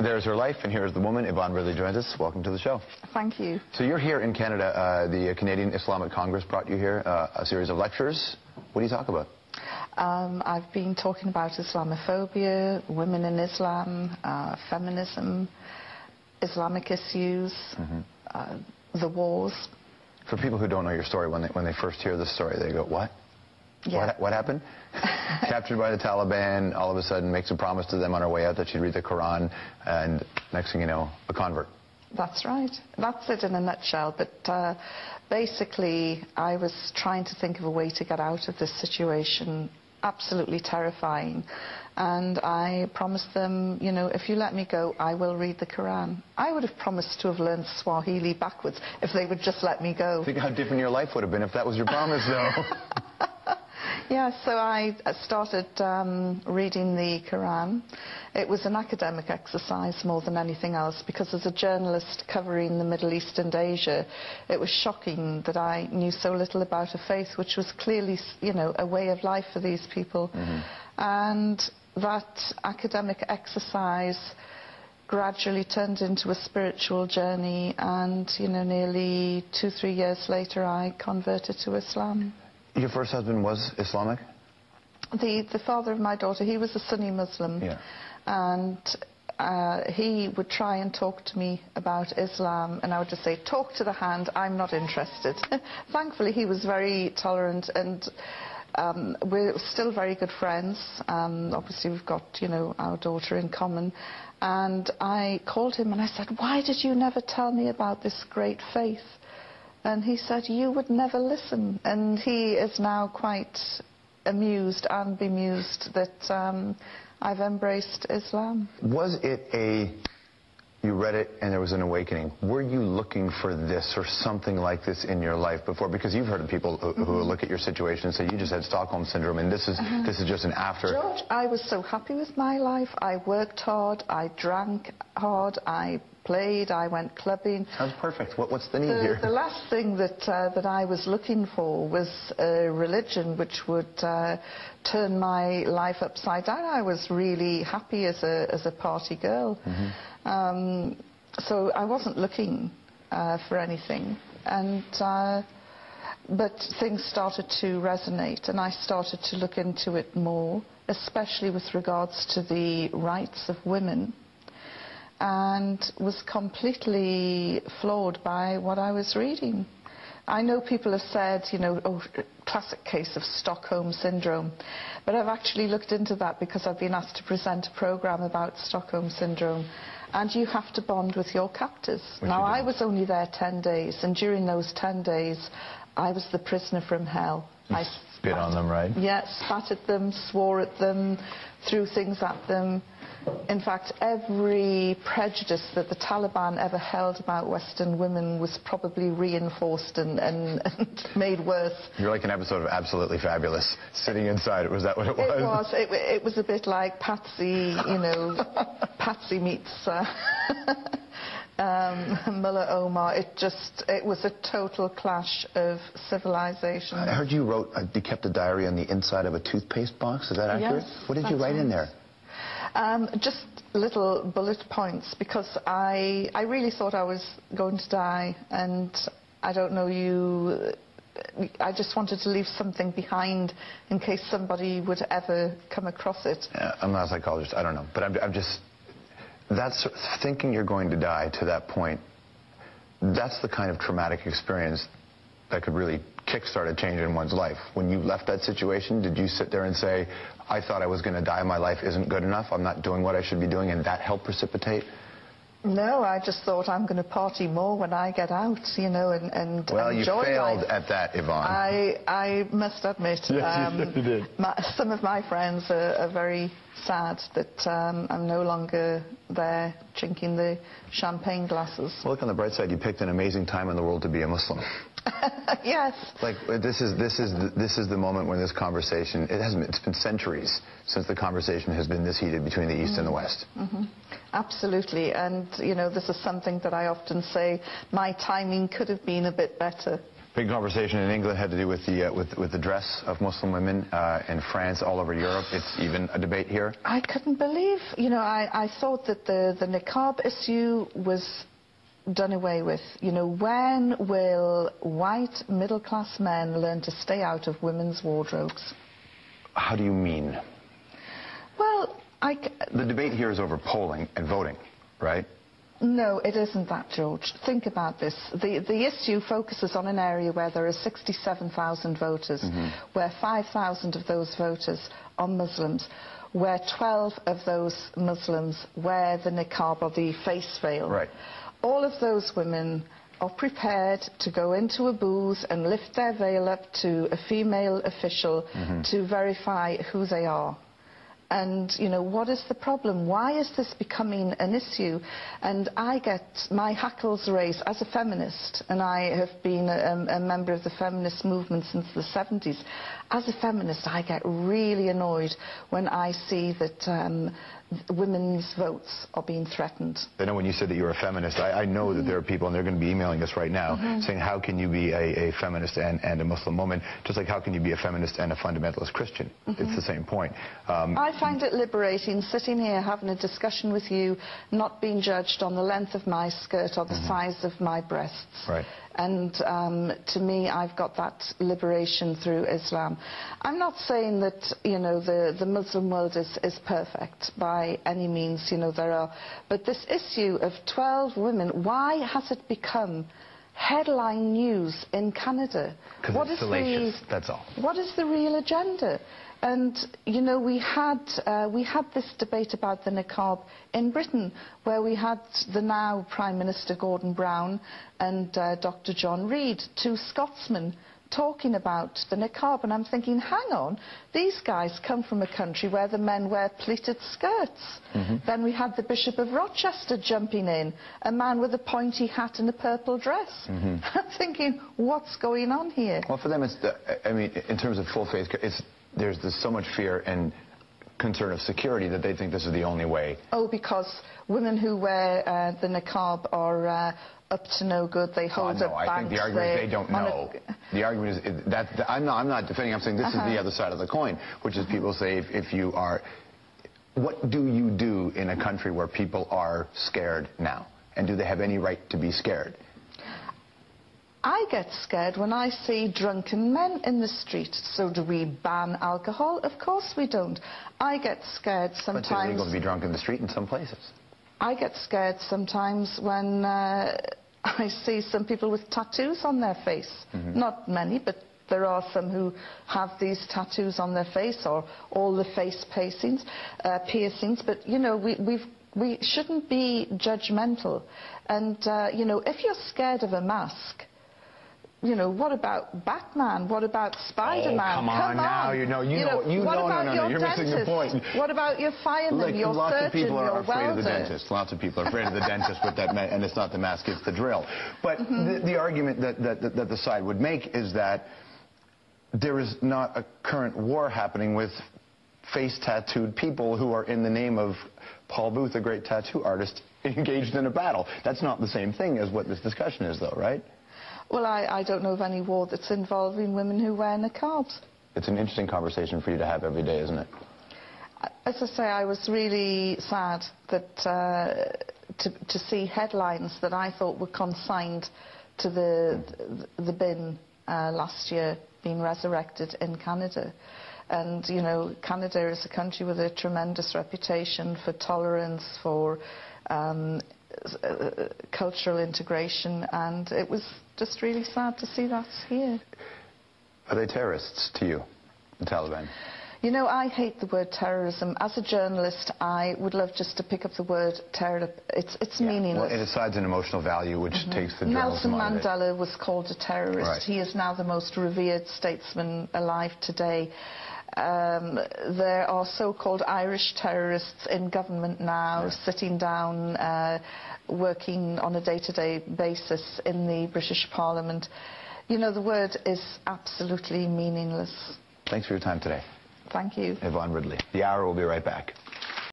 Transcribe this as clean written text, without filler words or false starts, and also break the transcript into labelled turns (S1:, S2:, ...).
S1: There's her life, and here's the woman. Yvonne Ridley joins us. Welcome to the show.
S2: Thank you.
S1: So you're here in Canada. The Canadian Islamic Congress brought you here, a series of lectures. What do you talk about?
S2: I've been talking about Islamophobia, women in Islam, feminism, Islamic issues, the wars.
S1: For people who don't know your story, when they first hear the story, they go, what?
S2: Yeah.
S1: What happened? Captured by the Taliban, all of a sudden makes a promise to them on her way out that she'd read the Quran, and next thing you know, a convert.
S2: That's right. That's it in a nutshell. But basically, I was trying to think of a way to get out of this situation, absolutely terrifying. And I promised them, you know, if you let me go, I will read the Quran. I would have promised to have learned Swahili backwards if they would just let me go.
S1: Think how different your life would have been if that was your promise, though.
S2: Yeah, so I started reading the Quran. It was an academic exercise more than anything else, because as a journalist covering the Middle East and Asia, it was shocking that I knew so little about a faith which was clearly, you know, a way of life for these people. And that academic exercise gradually turned into a spiritual journey, and, you know, nearly 2-3 years later, I converted to Islam.
S1: Your first husband was Islamic?
S2: The father of my daughter, he was a Sunni Muslim.
S1: Yeah.
S2: And he would try and talk to me about Islam, and I would just say, talk to the hand, I'm not interested. Thankfully, he was very tolerant, and we're still very good friends. Obviously, we've got, you know, our daughter in common. And I called him and I said, why did you never tell me about this great faith? And he said, you would never listen. And he is now quite amused and bemused that I've embraced Islam. Was it you read it and there was an awakening? Were you looking for this or something like this in your life before? Because you've heard of people who look at your situation and say, you just had Stockholm Syndrome, and this is just an after. George, I was so happy with my life. I worked hard, I drank hard, I played, I went clubbing.
S1: Sounds perfect. What's the need here?
S2: The last thing that I was looking for was a religion which would turn my life upside down. I was really happy as a party girl. So I wasn't looking for anything. And but things started to resonate, and I started to look into it more, especially with regards to the rights of women, and was completely floored by what I was reading. I know people have said, you know, oh, classic case of Stockholm Syndrome, but I've actually looked into that because I've been asked to present a program about Stockholm Syndrome, and you have to bond with your captors. Now, I was only there 10 days, and during those 10 days, I was the prisoner from hell. I
S1: spit on them, right?
S2: Yeah, spat at them, swore at them, threw things at them. In fact, every prejudice that the Taliban ever held about Western women was probably reinforced and made worse. You're like an episode of Absolutely Fabulous, sitting inside it. Was that what it was? It was. It was a bit like Patsy, you know, Patsy meets Mullah Omar. It was a total clash of civilization. I heard you you kept a diary on the inside of a toothpaste box. Is that accurate? Yes, what did you write in there? Just little bullet points, because I really thought I was going to die, and I don't know I just wanted to leave something behind in case somebody would ever come across it. I'm not a psychologist, I don't know, but I'm just... That's thinking you're going to die to that point. That's the kind of traumatic experience that could really kickstart a change in one's life. When you left that situation, did you sit there and say, I thought I was going to die, my life isn't good enough, I'm not doing what I should be doing, and that helped precipitate? No, I just thought I'm going to party more when I get out, you know, and enjoy life. Well, you failed at that, Yvonne. I must admit, yes, you did. Some of my friends are very sad that I'm no longer there drinking the champagne glasses. Well, look on the bright side, you picked an amazing time in the world to be a Muslim. Yes. Like, this is the moment when this conversation, it's been centuries since the conversation has been this heated between the East and the West. Absolutely, and you know, this is something that I often say, my timing could have been a bit better.
S1: Big conversation in England had to do with the dress of Muslim women. In France, all over Europe, it's even a debate here.
S3: I couldn't believe, you know, I thought that the niqab issue was done away with. You know, when will white middle-class men learn to stay out of women's wardrobes?
S1: How do you mean?
S3: Well,
S1: the debate here is over polling and voting, right?
S3: No, it isn't that, George. Think about this. The issue focuses on an area where there are 67,000 voters, where 5,000 of those voters are Muslims, where 12 of those Muslims wear the niqab or the face veil.
S1: Right.
S3: All of those women are prepared to go into a booth and lift their veil up to a female official to verify who they are. And, you know, what is the problem? Why is this becoming an issue? And I get my hackles raised as a feminist, and I have been a member of the feminist movement since the 70s. As a feminist, I get really annoyed when I see that women's votes are being threatened.
S1: I know when you said that you're a feminist, I know that there are people, and they're going to be emailing us right now, saying how can you be a feminist and a Muslim woman, just like how can you be a feminist and a fundamentalist Christian? It's the same point.
S3: I find it liberating sitting here having a discussion with you, not being judged on the length of my skirt or the size of my breasts.
S1: Right.
S3: And to me, I've got that liberation through Islam. I'm not saying that, you know, the Muslim world is perfect by any means, you know, there are. But this issue of 12 women, why has it become headline news in Canada?
S1: Because it's salacious, that's all.
S3: What is the real agenda? And, you know, we had this debate about the niqab in Britain, where we had the now Prime Minister Gordon Brown and Dr. John Reid, two Scotsmen, talking about the niqab. And I'm thinking, hang on, these guys come from a country where the men wear pleated skirts. Then we had the Bishop of Rochester jumping in, a man with a pointy hat and a purple dress. I'm thinking, what's going on here?
S1: Well, for them, it's I mean, in terms of full faith, there's so much fear and concern of security that they think this is the only way.
S3: Oh, because women who wear the niqab are up to no good. They hold up banks.
S1: I think the argument is they don't know. The argument is that I'm not defending. I'm saying this is the other side of the coin, which is people say if you are, what do you do in a country where people are scared now, and do they have any right to be scared?
S3: I get scared when I see drunken men in the street. So do we ban alcohol? Of course we don't. I get scared sometimes.
S1: But it's illegal to be drunk in the street in some places.
S3: I get scared sometimes when I see some people with tattoos on their face. Not many, but there are some who have these tattoos on their face, or all the face piercings. But, you know, we shouldn't be judgmental. And, you know, if you're scared of a mask, you know, what about Batman? What about Spider-Man?
S1: Oh, come on now. You're missing the point.
S3: What about your fireman, your surgeon, your welder?
S1: Lots of people are afraid of the dentist. Lots of people are afraid of the dentist with that, and it's not the mask, it's the drill. But the argument that the side would make is that there is not a current war happening with face-tattooed people who are, in the name of Paul Booth, a great tattoo artist, engaged in a battle. That's not the same thing as what this discussion is, though, right?
S3: Well, I don't know of any war that's involving women who wear niqabs.
S1: It's an interesting conversation for you to have every day, isn't it?
S3: As I say, I was really sad that to see headlines that I thought were consigned to the bin last year being resurrected in Canada. And, you know, Canada is a country with a tremendous reputation for tolerance, for cultural integration, and it was just really sad to see that here.
S1: Are they terrorists to you, the Taliban?
S3: You know, I hate the word terrorism. As a journalist, I would love just to pick up the word terror. It's meaningless.
S1: Well, it assigns an emotional value, which takes the journalism
S3: Nelson
S1: out of it.
S3: Mandela was called a terrorist.
S1: Right.
S3: He is now the most revered statesman alive today. There are so-called Irish terrorists in government now, sitting down, working on a day-to-day basis in the British Parliament. You know, the word is absolutely meaningless.
S1: Thanks for your time today.
S3: Thank you.
S1: Yvonne Ridley. The Hour will be right back.